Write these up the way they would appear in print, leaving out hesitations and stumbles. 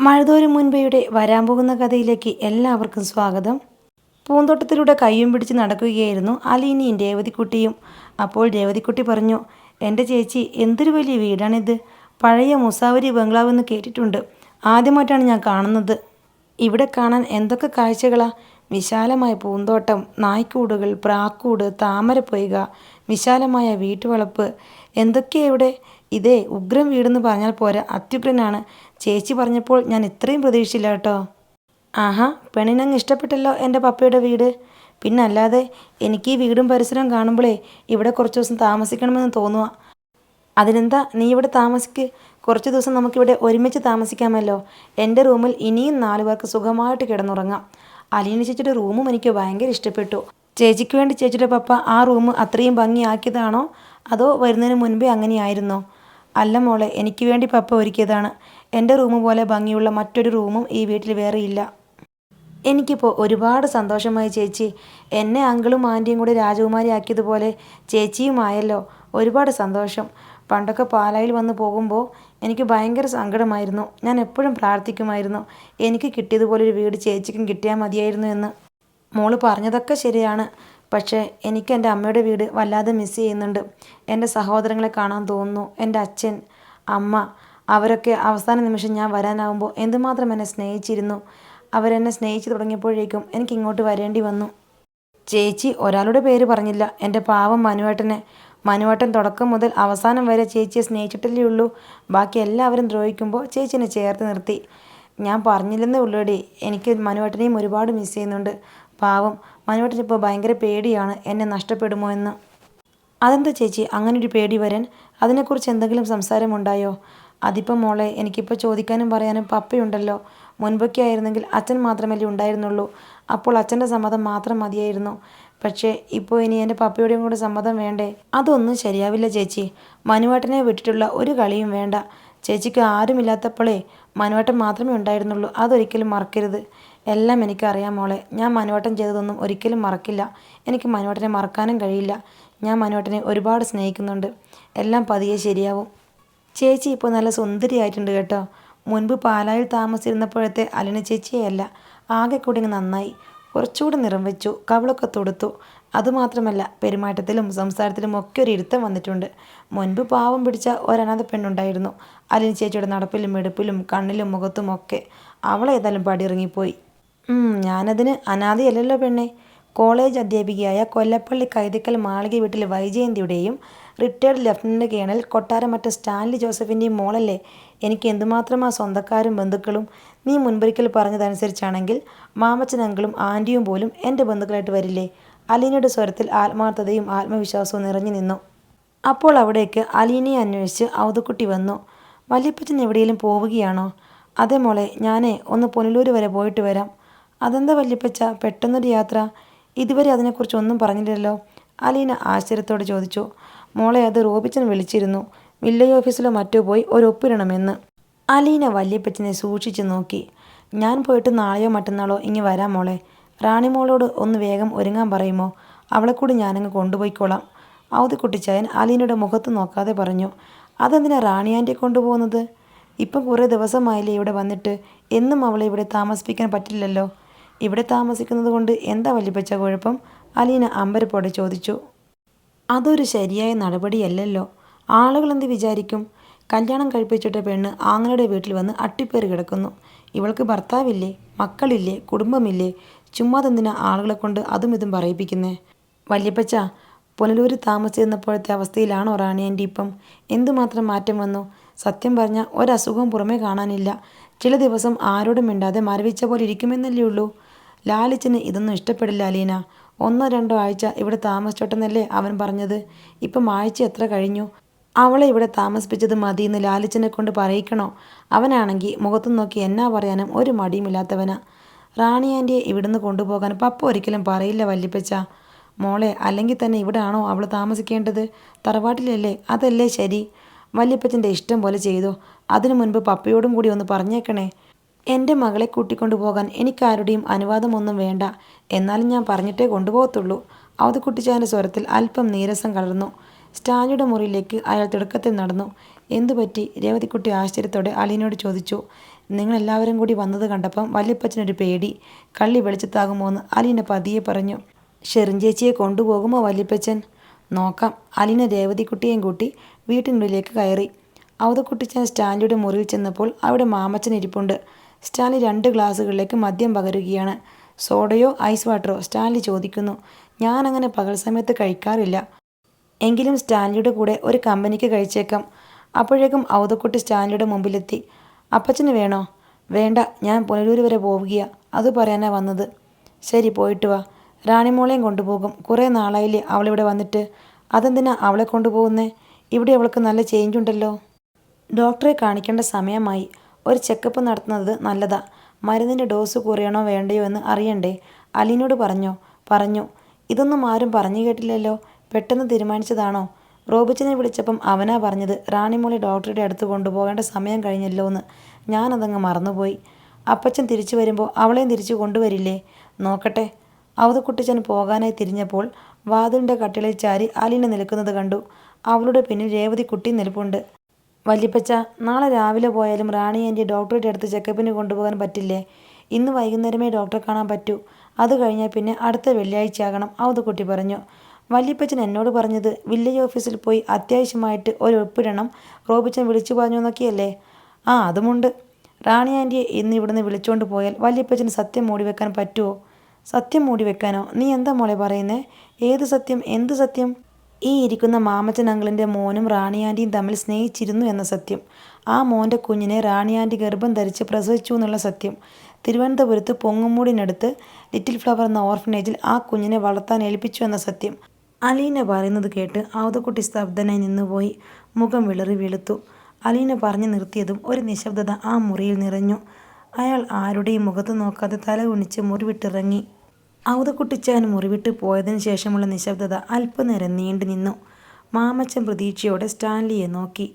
മഴതോരും മുൻപയുടെ വരാൻ പോകുന്ന കഥയിലേക്ക് എല്ലാവർക്കും സ്വാഗതം. പൂന്തോട്ടത്തിലൂടെ കയ്യും പിടിച്ച് നടക്കുകയായിരുന്നു അലീനയും രേവതിക്കുട്ടിയും. അപ്പോൾ രേവതിക്കുട്ടി പറഞ്ഞു, എൻ്റെ ചേച്ചി, എന്തൊരു വലിയ വീടാണിത്. പഴയ മുസാവരി ബംഗ്ലാവ് എന്ന് കേട്ടിട്ടുണ്ട്. ആദ്യമായിട്ടാണ് ഞാൻ കാണുന്നത്. ഇവിടെ കാണാൻ എന്തൊക്കെ കാഴ്ചകളാ. വിശാലമായ പൂന്തോട്ടം, നായ്ക്കൂടുകൾ, പ്രാക്കൂട്, താമരപ്പൊയ്ക, വിശാലമായ വീട്ടുവളപ്പ്, എന്തൊക്കെയാ ഇവിടെ. ഇതേ ഉഗ്രം വീടെന്ന് പറഞ്ഞാൽ പോരാ, അത്യുഗ്രനാണ്. ചേച്ചി പറഞ്ഞപ്പോൾ ഞാൻ ഇത്രയും പ്രതീക്ഷിച്ചില്ല കേട്ടോ. ആഹാ, പെണ്ണിനങ്ങ് ഇഷ്ടപ്പെട്ടല്ലോ എൻ്റെ പപ്പയുടെ വീട്. പിന്നല്ലാതെ, എനിക്ക് ഈ വീടും പരിസരവും കാണുമ്പോഴേ ഇവിടെ കുറച്ച് ദിവസം താമസിക്കണമെന്ന് തോന്നുക. അതിനെന്താ, നീ ഇവിടെ താമസിക്ക്. കുറച്ച് ദിവസം നമുക്കിവിടെ ഒരുമിച്ച് താമസിക്കാമല്ലോ. എൻ്റെ റൂമിൽ ഇനിയും 4 പേർക്ക് സുഖമായിട്ട് കിടന്നുറങ്ങാം. അലീന ചേച്ചിയുടെ റൂമും എനിക്ക് ഭയങ്കര ഇഷ്ടപ്പെട്ടു. ചേച്ചിക്ക് വേണ്ടി ചേച്ചിയുടെ പപ്പ ആ റൂം അത്രയും ഭംഗിയാക്കിയതാണോ, അതോ വരുന്നതിന് മുൻപേ അങ്ങനെയായിരുന്നോ? അല്ല മോളെ, എനിക്ക് വേണ്ടി പപ്പ ഒരുക്കിയതാണ്. എൻ്റെ റൂം പോലെ ഭംഗിയുള്ള മറ്റൊരു റൂമും ഈ വീട്ടിൽ വേറെയില്ല. എനിക്കിപ്പോൾ ഒരുപാട് സന്തോഷമായി ചേച്ചി. എന്നെ അങ്കിളും ആൻറ്റിയും കൂടി രാജകുമാരി ആക്കിയതുപോലെ ചേച്ചിയും ആയല്ലോ. ഒരുപാട് സന്തോഷം. പണ്ടൊക്കെ പാലായിൽ വന്ന് പോകുമ്പോൾ എനിക്ക് ഭയങ്കര സങ്കടമായിരുന്നു. ഞാൻ എപ്പോഴും പ്രാർത്ഥിക്കുമായിരുന്നു, എനിക്ക് കിട്ടിയതുപോലൊരു വീട് ചേച്ചിക്കും കിട്ടിയാൽ മതിയായിരുന്നു എന്ന്. മോള് പറഞ്ഞതൊക്കെ ശരിയാണ്. പക്ഷേ എനിക്ക് എൻ്റെ അമ്മയുടെ വീട് വല്ലാതെ മിസ് ചെയ്യുന്നുണ്ട്. എൻ്റെ സഹോദരങ്ങളെ കാണാൻ തോന്നുന്നു. എൻ്റെ അച്ഛൻ, അമ്മ, അവരൊക്കെ അവസാന നിമിഷം ഞാൻ വരാനാവുമ്പോൾ എന്തുമാത്രം എന്നെ സ്നേഹിച്ചിരുന്നു. അവരെന്നെ സ്നേഹിച്ചു തുടങ്ങിയപ്പോഴേക്കും എനിക്ക് ഇങ്ങോട്ട് വരേണ്ടി വന്നു. ചേച്ചി ഒരാളുടെ പേര് പറഞ്ഞില്ല, എൻ്റെ പാവം മനുവേട്ടനെ. മനുവേട്ടൻ തുടക്കം മുതൽ അവസാനം വരെ ചേച്ചിയെ സ്നേഹിച്ചിട്ടല്ലേ ഉള്ളൂ. ബാക്കി എല്ലാവരും ദ്രോഹിക്കുമ്പോൾ ചേച്ചിനെ ചേർത്ത് നിർത്തി. ഞാൻ പറഞ്ഞില്ലെന്നേ ഉള്ളൂടി, എനിക്ക് മനുവേട്ടനെയും ഒരുപാട് മിസ് ചെയ്യുന്നുണ്ട്. പാവം മനുവേട്ടനിപ്പോൾ ഭയങ്കര പേടിയാണ് എന്നെ നഷ്ടപ്പെടുമോ എന്ന്. അതെന്താ ചേച്ചി അങ്ങനൊരു പേടി വരാൻ? അതിനെക്കുറിച്ച് എന്തെങ്കിലും സംസാരമുണ്ടായോ? അതിപ്പം മോളെ, എനിക്കിപ്പോൾ ചോദിക്കാനും പറയാനും പപ്പയുണ്ടല്ലോ. മുൻപൊക്കെ ആയിരുന്നെങ്കിൽ അച്ഛൻ മാത്രമല്ലേ ഉണ്ടായിരുന്നുള്ളൂ. അപ്പോൾ അച്ഛൻ്റെ സമ്മതം മാത്രം മതിയായിരുന്നു. പക്ഷേ ഇപ്പോൾ ഇനി എൻ്റെ പപ്പയുടെയും കൂടെ സമ്മതം വേണ്ടേ? അതൊന്നും ശരിയാവില്ല ചേച്ചി. മനുവേട്ടനെ വിട്ടിട്ടുള്ള ഒരു കളിയും വേണ്ട. ചേച്ചിക്ക് ആരുമില്ലാത്തപ്പോഴേ മനുവേട്ടൻ മാത്രമേ ഉണ്ടായിരുന്നുള്ളൂ. അതൊരിക്കലും മറക്കരുത്. എല്ലാം എനിക്കറിയാം മോളെ. ഞാൻ മനുവേട്ടൻ ചെയ്തതൊന്നും ഒരിക്കലും മറക്കില്ല. എനിക്ക് മനുവേട്ടനെ മറക്കാനും കഴിയില്ല. ഞാൻ മനുവേട്ടനെ ഒരുപാട് സ്നേഹിക്കുന്നുണ്ട്. എല്ലാം പതിയെ ശരിയാവും. ചേച്ചി ഇപ്പോൾ നല്ല സുന്ദരിയായിട്ടുണ്ട് കേട്ടോ. മുൻപ് പാലായിൽ താമസിച്ചിരുന്നപ്പോഴത്തെ അലീന ചേച്ചിയല്ല, ആകെ കൂടി ഇങ്ങ് നന്നായി. കുറച്ചുകൂടി നിറം വെച്ചു, കവിളൊക്കെ തൊടുത്തു. അതുമാത്രമല്ല, പെരുമാറ്റത്തിലും സംസാരത്തിലും ഒക്കെ ഒരു ഇരുത്തം വന്നിട്ടുണ്ട്. മുൻപ് പാവം പിടിച്ച ഒരനാഥ പെണ്ണുണ്ടായിരുന്നു അലീന ചേച്ചിയുടെ നടപ്പിലും എടുപ്പിലും കണ്ണിലും മുഖത്തും ഒക്കെ. അവളേതായാലും പടിയിറങ്ങിപ്പോയി. ഞാനതിന് അനാഥയല്ലല്ലോ പെണ്ണെ. കോളേജ് അധ്യാപികയായ കൊല്ലപ്പള്ളി കൈതക്കൽ മാളിക വീട്ടിൽ വൈജയന്തിയുടെയും റിട്ടയർഡ് ലഫ്റ്റനൻ്റ് കേണൽ കൊട്ടാരമറ്റ സ്റ്റാൻലി ജോസഫിൻ്റെയും മോളല്ലേ. എനിക്ക് എന്തുമാത്രമാ സ്വന്തക്കാരും ബന്ധുക്കളും. നീ മുൻപൊരിക്കൽ പറഞ്ഞതനുസരിച്ചാണെങ്കിൽ മാമച്ചനങ്കളും ആൻറ്റിയും പോലും എൻ്റെ ബന്ധുക്കളായിട്ട് വരില്ലേ? അലീനയുടെ സ്വരത്തിൽ ആത്മാർത്ഥതയും ആത്മവിശ്വാസവും നിറഞ്ഞു നിന്നു. അപ്പോൾ അവിടേക്ക് അലീനയെ അന്വേഷിച്ച് ഔതുക്കുട്ടി വന്നു. വല്യപ്പച്ചൻ എവിടെയെങ്കിലും പോവുകയാണോ? അതെ മോളെ, ഞാനേ ഒന്ന് പുനലൂർ വരെ പോയിട്ട് വരാം. അതെന്താ വല്യപ്പച്ച പെട്ടെന്നൊരു യാത്ര? ഇതുവരെ അതിനെക്കുറിച്ച് ഒന്നും പറഞ്ഞില്ലല്ലോ. അലീന ആശ്ചര്യത്തോടെ ചോദിച്ചു. മോളെ, അത് റോബിച്ചൻ വിളിച്ചിരുന്നു. വില്ലേജ് ഓഫീസിലോ മറ്റോ പോയി ഒരു ഒപ്പിടണമെന്ന്. അലീന വല്യപ്പച്ചനെ സൂക്ഷിച്ചു നോക്കി. ഞാൻ പോയിട്ട് നാളെയോ മറ്റന്നാളോ ഇങ്ങ് വരാം മോളെ. റാണിമോളോട് ഒന്ന് വേഗം ഒരുങ്ങാൻ പറയുമോ? അവളെ കൂടി ഞാനങ്ങ് കൊണ്ടുപോയിക്കോളാം. ഔതിക്കുട്ടിച്ചായൻ അലീനയുടെ മുഖത്ത് നോക്കാതെ പറഞ്ഞു. അതെന്തിനാ റാണി ആൻറ്റിയെ കൊണ്ടുപോകുന്നത്? ഇപ്പം കുറേ ദിവസമായില്ലേ ഇവിടെ വന്നിട്ട്. എന്നും അവളെ ഇവിടെ താമസിപ്പിക്കാൻ പറ്റില്ലല്ലോ. ഇവിടെ താമസിക്കുന്നത് കൊണ്ട് എന്താ വല്യപ്പച്ച കുഴപ്പം? അലീന അമ്പരപ്പോടെ ചോദിച്ചു. അതൊരു ശരിയായ നടപടിയല്ലല്ലോ. ആളുകൾ എന്ത് വിചാരിക്കും? കല്യാണം കഴിപ്പിച്ചിട്ട പെണ്ണ് ആങ്ങളുടെ വീട്ടിൽ വന്ന് അട്ടിപ്പേറി കിടക്കുന്നു. ഇവൾക്ക് ഭർത്താവില്ലേ, മക്കളില്ലേ, കുടുംബമില്ലേ? ചുമ്മാതെന്തിനാ ആളുകളെ കൊണ്ട് അതും ഇതും പറയിപ്പിക്കുന്നേ? വല്യപ്പച്ച, പുനലൂർ താമസിച്ചിരുന്നപ്പോഴത്തെ അവസ്ഥയിലാണോ റാണി ആൻറ്റി ഇപ്പം? എന്തുമാത്രം മാറ്റം വന്നു? സത്യം പറഞ്ഞാൽ ഒരസുഖവും പുറമേ കാണാനില്ല. ചില ദിവസം ആരോടും മിണ്ടാതെ മരവിച്ച പോലെ ഇരിക്കുമെന്നല്ലേ ഉള്ളൂ. ലാലിച്ചന് ഇതൊന്നും ഇഷ്ടപ്പെടില്ല അലീന. 1-2 ആഴ്ച ഇവിടെ താമസിച്ചോട്ടെന്നല്ലേ അവൻ പറഞ്ഞത്. ഇപ്പം ആഴ്ച എത്ര കഴിഞ്ഞു? അവളെ ഇവിടെ താമസിപ്പിച്ചത് മതിയെന്ന് ലാലിച്ചനെ കൊണ്ട് പറയിക്കണോ? അവനാണെങ്കിൽ മുഖത്തും നോക്കി എന്നാ പറയാനും ഒരു മടിയുമില്ലാത്തവനാ. റാണി ആൻറ്റിയെ ഇവിടുന്ന് കൊണ്ടുപോകാൻ പപ്പ ഒരിക്കലും പറയില്ല വല്യപ്പച്ച. മോളെ, അല്ലെങ്കിൽ തന്നെ ഇവിടെ ആണോ അവൾ താമസിക്കേണ്ടത്? തറവാട്ടിലല്ലേ? അതല്ലേ ശരി. വല്യപ്പച്ചൻ്റെ ഇഷ്ടം പോലെ ചെയ്തോ. അതിനു മുൻപ് പപ്പയോടും കൂടി ഒന്ന് പറഞ്ഞേക്കണേ. എൻ്റെ മകളെ കൂട്ടിക്കൊണ്ടു പോകാൻ എനിക്കാരുടെയും അനുവാദമൊന്നും വേണ്ട. എന്നാലും ഞാൻ പറഞ്ഞിട്ടേ കൊണ്ടുപോകത്തുള്ളൂ. ഔതുക്കുട്ടിച്ചായൻ്റെ സ്വരത്തിൽ അല്പം നീരസം കലർന്നു. സ്റ്റാൻലിയുടെ മുറിയിലേക്ക് അയാൾ തിടുക്കത്തിൽ നടന്നു. എന്തുപറ്റി? രേവതിക്കുട്ടി ആശ്ചര്യത്തോടെ അലീനയോട് ചോദിച്ചു. നിങ്ങളെല്ലാവരും കൂടി വന്നത് കണ്ടപ്പം വല്യപ്പച്ചനൊരു പേടി. കള്ളി വെളിച്ചത്താകുമോ എന്ന് അലീന പതിയെ പറഞ്ഞു. ഷെറിൻ ചേച്ചിയെ കൊണ്ടുപോകുമോ വല്യപ്പച്ചൻ? നോക്കാം. അലീന രേവതിക്കുട്ടിയെയും കൂട്ടി വീട്ടിനുള്ളിലേക്ക് കയറി. ഔതക്കുട്ടിച്ചൻ സ്റ്റാൻലിയുടെ മുറിയിൽ ചെന്നപ്പോൾ അവിടെ മാമച്ചൻ ഇരിപ്പുണ്ട്. സ്റ്റാൻലി 2 ഗ്ലാസ്സുകളിലേക്ക് മദ്യം പകരുകയാണ്. സോഡയോ ഐസ് വാട്ടറോ? സ്റ്റാൻലി ചോദിക്കുന്നു. ഞാനങ്ങനെ പകൽ സമയത്ത് കഴിക്കാറില്ല. എങ്കിലും സ്റ്റാൻലിയുടെ കൂടെ ഒരു കമ്പനിക്ക് കഴിച്ചേക്കാം. അപ്പോഴേക്കും ഔതക്കുട്ടി സ്റ്റാൻലിയുടെ മുമ്പിലെത്തി. അപ്പച്ചന് വേണോ? വേണ്ട, ഞാൻ പുനലൂർ വരെ പോവുകയാ. അത് പറയാനാ വന്നത്. ശരി, പോയിട്ട് വാ. റാണിമോളെയും കൊണ്ടുപോകും. കുറേ നാളായില്ലേ അവളിവിടെ വന്നിട്ട്. അതെന്തിനാ അവളെ കൊണ്ടുപോകുന്നേ? ഇവിടെ അവൾക്ക് നല്ല ചേഞ്ച് ഉണ്ടല്ലോ. ഡോക്ടറെ കാണിക്കേണ്ട സമയമായി. ഒരു ചെക്കപ്പ് നടത്തുന്നത് നല്ലതാ. മരുന്നിൻ്റെ ഡോസ് കുറയണോ വേണ്ടയോ എന്ന് അറിയണ്ടേ? അലീനോട് പറഞ്ഞോ? പറഞ്ഞു. ഇതൊന്നും ആരും പറഞ്ഞു കേട്ടില്ലല്ലോ. പെട്ടെന്ന് തീരുമാനിച്ചതാണോ? റോബിച്ചനെ വിളിച്ചപ്പം അവനാ പറഞ്ഞത് റാണിമോളെ ഡോക്ടറുടെ അടുത്ത് കൊണ്ടുപോകേണ്ട സമയം കഴിഞ്ഞല്ലോ എന്ന്. ഞാനതങ്ങ് മറന്നുപോയി. അപ്പച്ചൻ തിരിച്ചു വരുമ്പോൾ അവളെയും തിരിച്ചു കൊണ്ടുവരില്ലേ? നോക്കട്ടെ. ഔതക്കുട്ടിച്ചൻ പോകാനായി തിരിഞ്ഞപ്പോൾ വാതിലിൻ്റെ കട്ടിലിൽ ചാരി അലീന നിൽക്കുന്നത് കണ്ടു. അവളുടെ പിന്നിൽ രേവതിക്കുട്ടി നിൽപ്പുണ്ട്. വല്യപ്പച്ച, നാളെ രാവിലെ പോയാലും റാണി ആൻറ്റി ഡോക്ടറുടെ അടുത്ത് ചെക്കപ്പിന് കൊണ്ടുപോകാൻ പറ്റില്ലേ? ഇന്ന് വൈകുന്നേരമേ ഡോക്ടറെ കാണാൻ പറ്റൂ. അത് കഴിഞ്ഞാൽ പിന്നെ അടുത്ത വെള്ളിയാഴ്ച ആകണം, ഔതക്കുട്ടി പറഞ്ഞു. വല്യപ്പച്ചൻ എന്നോട് പറഞ്ഞത് വില്ലേജ് ഓഫീസിൽ പോയി അത്യാവശ്യമായിട്ട് ഒരു ഒപ്പിടണം, റോബിച്ചൻ വിളിച്ചു പറഞ്ഞു എന്നൊക്കെയല്ലേ? ആ, അതുമുണ്ട്. റാണി ആൻറ്റിയെ ഇന്ന് ഇവിടുന്ന് വിളിച്ചുകൊണ്ട് പോയാൽ വല്യപ്പച്ചന് സത്യം മൂടി വെക്കാൻ പറ്റുമോ? സത്യം മൂടി വെക്കാനോ? നീ എന്താ മോളെ പറയുന്നേ? ഏത് സത്യം? എന്ത് സത്യം? ഈ ഇരിക്കുന്ന മാമച്ചൻ അങ്കിളിൻ്റെ മോനും റാണി ആൻറ്റിയും തമ്മിൽ സ്നേഹിച്ചിരുന്നു എന്ന സത്യം. ആ മോൻ്റെ കുഞ്ഞിനെ റാണി ആൻറ്റി ഗർഭം ധരിച്ച് പ്രസവിച്ചു എന്നുള്ള സത്യം. തിരുവനന്തപുരത്ത് പൊങ്ങുമൂടിനടുത്ത് ലിറ്റിൽ ഫ്ലവർ എന്ന ഓർഫനേജിൽ ആ കുഞ്ഞിനെ വളർത്താൻ ഏൽപ്പിച്ചു എന്ന സത്യം. അലീന പറയുന്നത് കേട്ട് ഔതക്കുട്ടി സ്തബ്ധനായി നിന്നുപോയി. മുഖം വിളറി വെളുത്തു. അലീന പറഞ്ഞു നിർത്തിയതും ഒരു നിശബ്ദത ആ മുറിയിൽ നിറഞ്ഞു. അയാൾ ആരുടെയും മുഖത്ത് നോക്കാതെ തല കുനിച്ച് മുറിവിട്ടിറങ്ങി. ഔതക്കുട്ടിച്ചാൻ മുറിവിട്ട് പോയതിനു ശേഷമുള്ള നിശബ്ദത അല്പനേരം നീണ്ടു നിന്നു. മാമച്ചൻ പ്രതീക്ഷയോടെ സ്റ്റാൻലിയെ നോക്കി.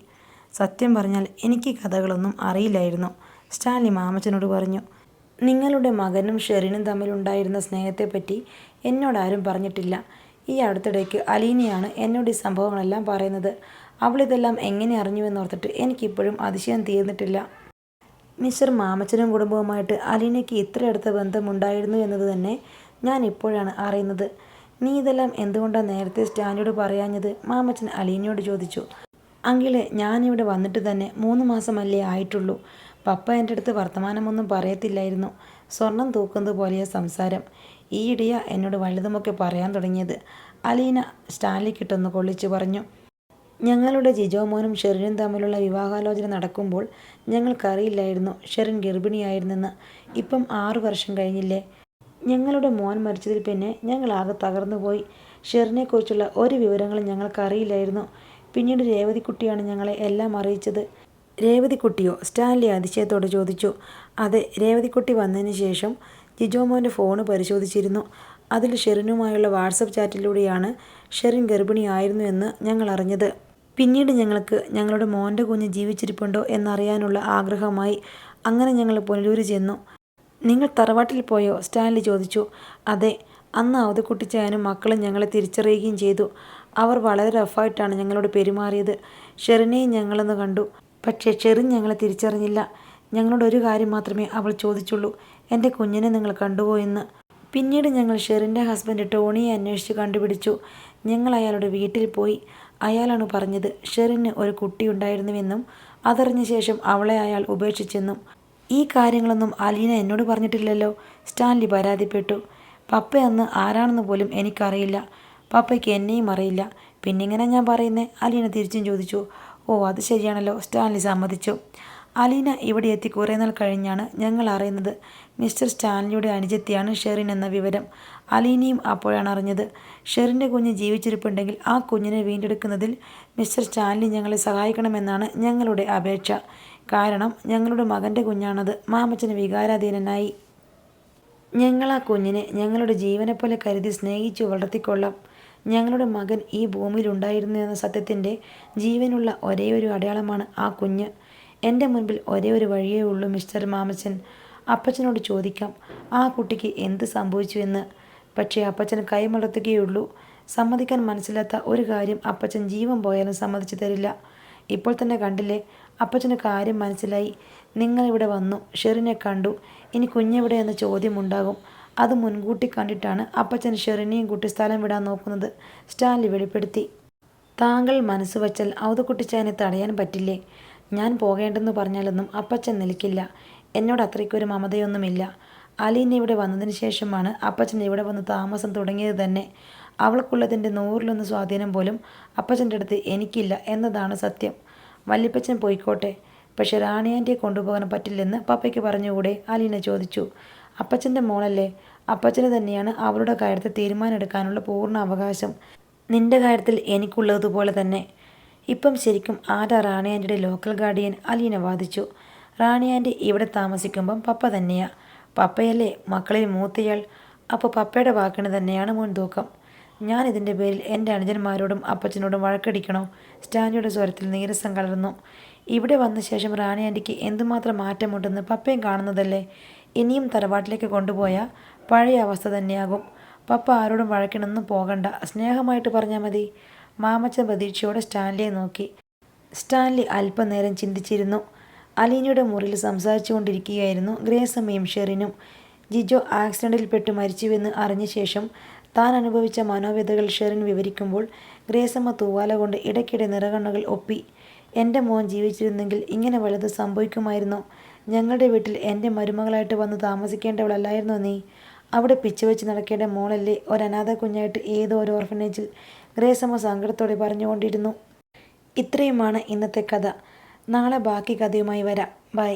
സത്യം പറഞ്ഞാൽ എനിക്ക് കഥകളൊന്നും അറിയില്ലായിരുന്നു, സ്റ്റാൻലി മാമച്ചനോട് പറഞ്ഞു. നിങ്ങളുടെ മകനും ഷെറിനും തമ്മിലുണ്ടായിരുന്ന സ്നേഹത്തെപ്പറ്റി എന്നോടാരും പറഞ്ഞിട്ടില്ല. ഈ അടുത്തിടയ്ക്ക് അലീനയാണ് എന്നോട് ഈ സംഭവങ്ങളെല്ലാം പറയുന്നത്. അവളിതെല്ലാം എങ്ങനെ അറിഞ്ഞുവെന്നോർത്തിട്ട് എനിക്കിപ്പോഴും അതിശയം തീർന്നിട്ടില്ല. മിസ്റ്റർ മാമച്ചനും കുടുംബവുമായിട്ട് അലീനയ്ക്ക് ഇത്ര അടുത്ത ബന്ധമുണ്ടായിരുന്നു എന്നത് തന്നെ ഞാൻ ഇപ്പോഴാണ് അറിയുന്നത്. നീ ഇതെല്ലാം എന്തുകൊണ്ടാണ് നേരത്തെ സ്റ്റാൻലിയോട് പറയാഞ്ഞത്? മാമച്ചൻ അലീനയോട് ചോദിച്ചു. അങ്കിളെ, ഞാനിവിടെ വന്നിട്ട് തന്നെ 3 മാസമല്ലേ ആയിട്ടുള്ളൂ. പപ്പ എൻ്റെ അടുത്ത് വർത്തമാനമൊന്നും പറയത്തില്ലായിരുന്നു. സ്വർണം തൂക്കുന്നത് പോലെയാ സംസാരം. ഈയിടെയാ എന്നോട് വലുതുമൊക്കെ പറയാൻ തുടങ്ങിയത്. അലീന സ്റ്റാൻലിക്കിട്ടൊന്ന് കൊള്ളിച്ചു പറഞ്ഞു. ഞങ്ങളുടെ ജിജോ മോനും ഷെറിനും തമ്മിലുള്ള വിവാഹാലോചന നടക്കുമ്പോൾ ഞങ്ങൾക്കറിയില്ലായിരുന്നു ഷെറിൻ ഗർഭിണിയായിരുന്നെന്ന്. ഇപ്പം 6 വർഷം കഴിഞ്ഞില്ലേ? ഞങ്ങളുടെ മോൻ മരിച്ചതിൽ പിന്നെ ഞങ്ങളാകെ തകർന്നുപോയി. ഷെറിനെക്കുറിച്ചുള്ള ഒരു വിവരങ്ങളും ഞങ്ങൾക്കറിയില്ലായിരുന്നു. പിന്നീട് രേവതിക്കുട്ടിയാണ് ഞങ്ങളെ എല്ലാം അറിയിച്ചത്. രേവതിക്കുട്ടിയോ? സ്റ്റാൻലി അതിശയത്തോടെ ചോദിച്ചു. അതെ, രേവതിക്കുട്ടി വന്നതിന് ശേഷം ജിജോ മോൻ്റെ ഫോണ് പരിശോധിച്ചിരുന്നു. അതിൽ ഷെറിനുമായുള്ള വാട്സപ്പ് ചാറ്റിലൂടെയാണ് ഷെറിൻ ഗർഭിണിയായിരുന്നു എന്ന് ഞങ്ങൾ അറിഞ്ഞത്. പിന്നീട് ഞങ്ങൾക്ക് ഞങ്ങളുടെ മോൻ്റെ കുഞ്ഞ് ജീവിച്ചിരിപ്പുണ്ടോ എന്നറിയാനുള്ള ആഗ്രഹമായി. അങ്ങനെ ഞങ്ങൾ പുനലൂർ ചെന്നു. നിങ്ങൾ തറവാട്ടിൽ പോയോ? സ്റ്റാൻലി ചോദിച്ചു. അതെ, അന്ന് ഔതക്കുട്ടിച്ചായനും മക്കളും ഞങ്ങളെ തിരിച്ചറിയുകയും ചെയ്തു. അവർ വളരെ റഫായിട്ടാണ് ഞങ്ങളോട് പെരുമാറിയത്. ഷെറിനെയും ഞങ്ങളൊന്ന് കണ്ടു. പക്ഷേ ഷെറിൻ ഞങ്ങളെ തിരിച്ചറിഞ്ഞില്ല. ഞങ്ങളോട് ഒരു കാര്യം മാത്രമേ അവൾ ചോദിച്ചുള്ളൂ, എൻ്റെ കുഞ്ഞിനെ നിങ്ങൾ കണ്ടുവോ എന്ന്. പിന്നീട് ഞങ്ങൾ ഷെറിൻ്റെ ഹസ്ബൻഡ് ടോണിയെ അന്വേഷിച്ച് കണ്ടുപിടിച്ചു. ഞങ്ങൾ അയാളുടെ വീട്ടിൽ പോയി. അയാളാണ് പറഞ്ഞത് ഷെറിന് ഒരു കുട്ടിയുണ്ടായിരുന്നുവെന്നും അതറിഞ്ഞ ശേഷം അവളെ അയാൾ ഉപേക്ഷിച്ചെന്നും. ഈ കാര്യങ്ങളൊന്നും അലീന എന്നോട് പറഞ്ഞിട്ടില്ലല്ലോ, സ്റ്റാൻലി പരാതിപ്പെട്ടു. പപ്പ അന്ന് ആരാണെന്ന് പോലും എനിക്കറിയില്ല. പപ്പയ്ക്ക് എന്നെയും അറിയില്ല. പിന്നെങ്ങനെ ഞാൻ പറയുന്നേ? അലീന തിരിച്ചും ചോദിച്ചു. ഓ, അത് ശരിയാണല്ലോ, സ്റ്റാൻലി സമ്മതിച്ചു. അലീന ഇവിടെ എത്തി കുറേ നാൾ കഴിഞ്ഞാണ് ഞങ്ങൾ അറിയുന്നത് മിസ്റ്റർ സ്റ്റാൻലിയുടെ അനുജത്തിയാണ് ഷെറിൻ എന്ന വിവരം. അലീനയും അപ്പോഴാണ് അറിഞ്ഞത്. ഷെറിൻ്റെ കുഞ്ഞ് ജീവിച്ചിരിപ്പുണ്ടെങ്കിൽ ആ കുഞ്ഞിനെ വീണ്ടെടുക്കുന്നതിൽ മിസ്റ്റർ സ്റ്റാൻലി ഞങ്ങളെ സഹായിക്കണമെന്നാണ് ഞങ്ങളുടെ അപേക്ഷ. കാരണം ഞങ്ങളുടെ മകൻ്റെ കുഞ്ഞാണത്. മാമച്ചന് വികാരാധീനനായി. ഞങ്ങൾ ആ കുഞ്ഞിനെ ഞങ്ങളുടെ ജീവനെപ്പോലെ കരുതി സ്നേഹിച്ചു വളർത്തിക്കൊള്ളാം. ഞങ്ങളുടെ മകൻ ഈ ഭൂമിയിലുണ്ടായിരുന്നു എന്ന സത്യത്തിൻ്റെ ജീവനുള്ള ഒരേയൊരു അടയാളമാണ് ആ കുഞ്ഞ്. എൻ്റെ മുൻപിൽ ഒരേ ഒരു വഴിയേ ഉള്ളൂ മിസ്റ്റർ മാമച്ചൻ. അപ്പച്ചനോട് ചോദിക്കാം ആ കുട്ടിക്ക് എന്ത് സംഭവിച്ചു എന്ന്. പക്ഷേ അപ്പച്ചൻ കൈമലർത്തുകയുള്ളൂ. സമ്മതിക്കാൻ മനസ്സിലാത്ത ഒരു കാര്യം അപ്പച്ചൻ ജീവൻ പോയാലും സമ്മതിച്ചു തരില്ല. ഇപ്പോൾ തന്നെ കണ്ടില്ലേ, അപ്പച്ചന് കാര്യം മനസ്സിലായി. നിങ്ങളിവിടെ വന്നു, ഷെറിനെ കണ്ടു, ഇനി കുഞ്ഞെവിടെ എന്ന ചോദ്യമുണ്ടാകും. അത് മുൻകൂട്ടി കണ്ടിട്ടാണ് അപ്പച്ചൻ ഷെറിനെയും കൂട്ടി സ്ഥലം വിടാൻ നോക്കുന്നത്, സ്റ്റാൻലി വെളിപ്പെടുത്തി. താങ്കൾ മനസ്സ് വച്ചാൽ ഔതക്കുട്ടിച്ചായനെ തടയാൻ പറ്റില്ലേ? ഞാൻ പോകേണ്ടെന്ന് പറഞ്ഞാലൊന്നും അപ്പച്ചൻ നിൽക്കില്ല. എന്നോട് അത്രയ്ക്കൊരു മമതയൊന്നുമില്ല. അലീന ഇവിടെ വന്നതിന് ശേഷമാണ് അപ്പച്ചൻ ഇവിടെ വന്ന് താമസം തുടങ്ങിയത് തന്നെ. അവൾക്കുള്ളതിൻ്റെ 100-1 സ്വാധീനം പോലും അപ്പച്ചൻ്റെ അടുത്ത് എനിക്കില്ല എന്നതാണ് സത്യം. വല്യപ്പച്ചൻ പോയിക്കോട്ടെ, പക്ഷെ റാണി ആൻറ്റിയെ കൊണ്ടുപോകാൻ പറ്റില്ലെന്ന് പപ്പയ്ക്ക് പറഞ്ഞുകൂടെ? അലീന ചോദിച്ചു. അപ്പച്ചൻ്റെ മോളല്ലേ, അപ്പച്ചന് തന്നെയാണ് അവളുടെ കാര്യത്തിൽ തീരുമാനമെടുക്കാനുള്ള പൂർണ്ണ അവകാശം. നിന്റെ കാര്യത്തിൽ എനിക്കുള്ളതുപോലെ തന്നെ. ഇപ്പം ശരിക്കും ആരാ റാണി ആൻറ്റിയുടെ ലോക്കൽ ഗാർഡിയൻ? അലീന വാദിച്ചു. റാണി ആൻറ്റി ഇവിടെ താമസിക്കുമ്പം പപ്പ തന്നെയാ. പപ്പയല്ലേ മക്കളിൽ മൂത്തയാൾ. അപ്പോൾ പപ്പയുടെ വാക്കിന് തന്നെയാണ് മുൻതൂക്കം. ഞാൻ ഇതിൻ്റെ പേരിൽ എൻ്റെ അനുജന്മാരോടും അപ്പച്ചനോടും വഴക്കടിക്കണോ? സ്റ്റാൻലിയുടെ സ്വരത്തിൽ നീരസം കലർന്നു. ഇവിടെ വന്ന ശേഷം റാണി ആൻറ്റിക്ക് എന്തുമാത്രം മാറ്റമുണ്ടെന്ന് പപ്പയും കാണുന്നതല്ലേ. ഇനിയും തറവാട്ടിലേക്ക് കൊണ്ടുപോയാൽ പഴയ അവസ്ഥ തന്നെയാകും. പപ്പ ആരോടും വഴക്കിനൊന്നും പോകണ്ട, സ്നേഹമായിട്ട് പറഞ്ഞാൽ മതി. മാമച്ചൻ പ്രതീക്ഷയോടെ സ്റ്റാൻലിയെ നോക്കി. സ്റ്റാൻലി അല്പനേരം ചിന്തിച്ചിരുന്നു. അലീനയുടെ മുറിയിൽ സംസാരിച്ചു കൊണ്ടിരിക്കുകയായിരുന്നു ഗ്രേസമ്മയും ഷെറിനും. ജിജോ ആക്സിഡൻറ്റിൽപ്പെട്ട് മരിച്ചുവെന്ന് അറിഞ്ഞ ശേഷം താൻ അനുഭവിച്ച മനോവ്യഥകൾ ഷെറിൻ വിവരിക്കുമ്പോൾ ഗ്രേസമ്മ തൂവാല കൊണ്ട് ഇടയ്ക്കിടെ നിറകണ്ണുകൾ ഒപ്പി. എൻ്റെ മോൻ ജീവിച്ചിരുന്നെങ്കിൽ ഇങ്ങനെ വലുത് സംഭവിക്കുമായിരുന്നോ? ഞങ്ങളുടെ വീട്ടിൽ എൻ്റെ മരുമകളായിട്ട് വന്ന് താമസിക്കേണ്ടവളല്ലായിരുന്നോ നീ? അവിടെ പിച്ചുവെച്ച് നടക്കേണ്ട മോളല്ലേ ഒരനാഥ കുഞ്ഞായിട്ട് ഏതോ ഒരു ഓർഫനേജിൽ? ഗ്രേസമ്മ സങ്കടത്തോടെ പറഞ്ഞുകൊണ്ടിരുന്നു. ഇത്രയുമാണ് ഇന്നത്തെ കഥ. നാളെ ബാക്കി കഥയുമായി വരാം. ബൈ.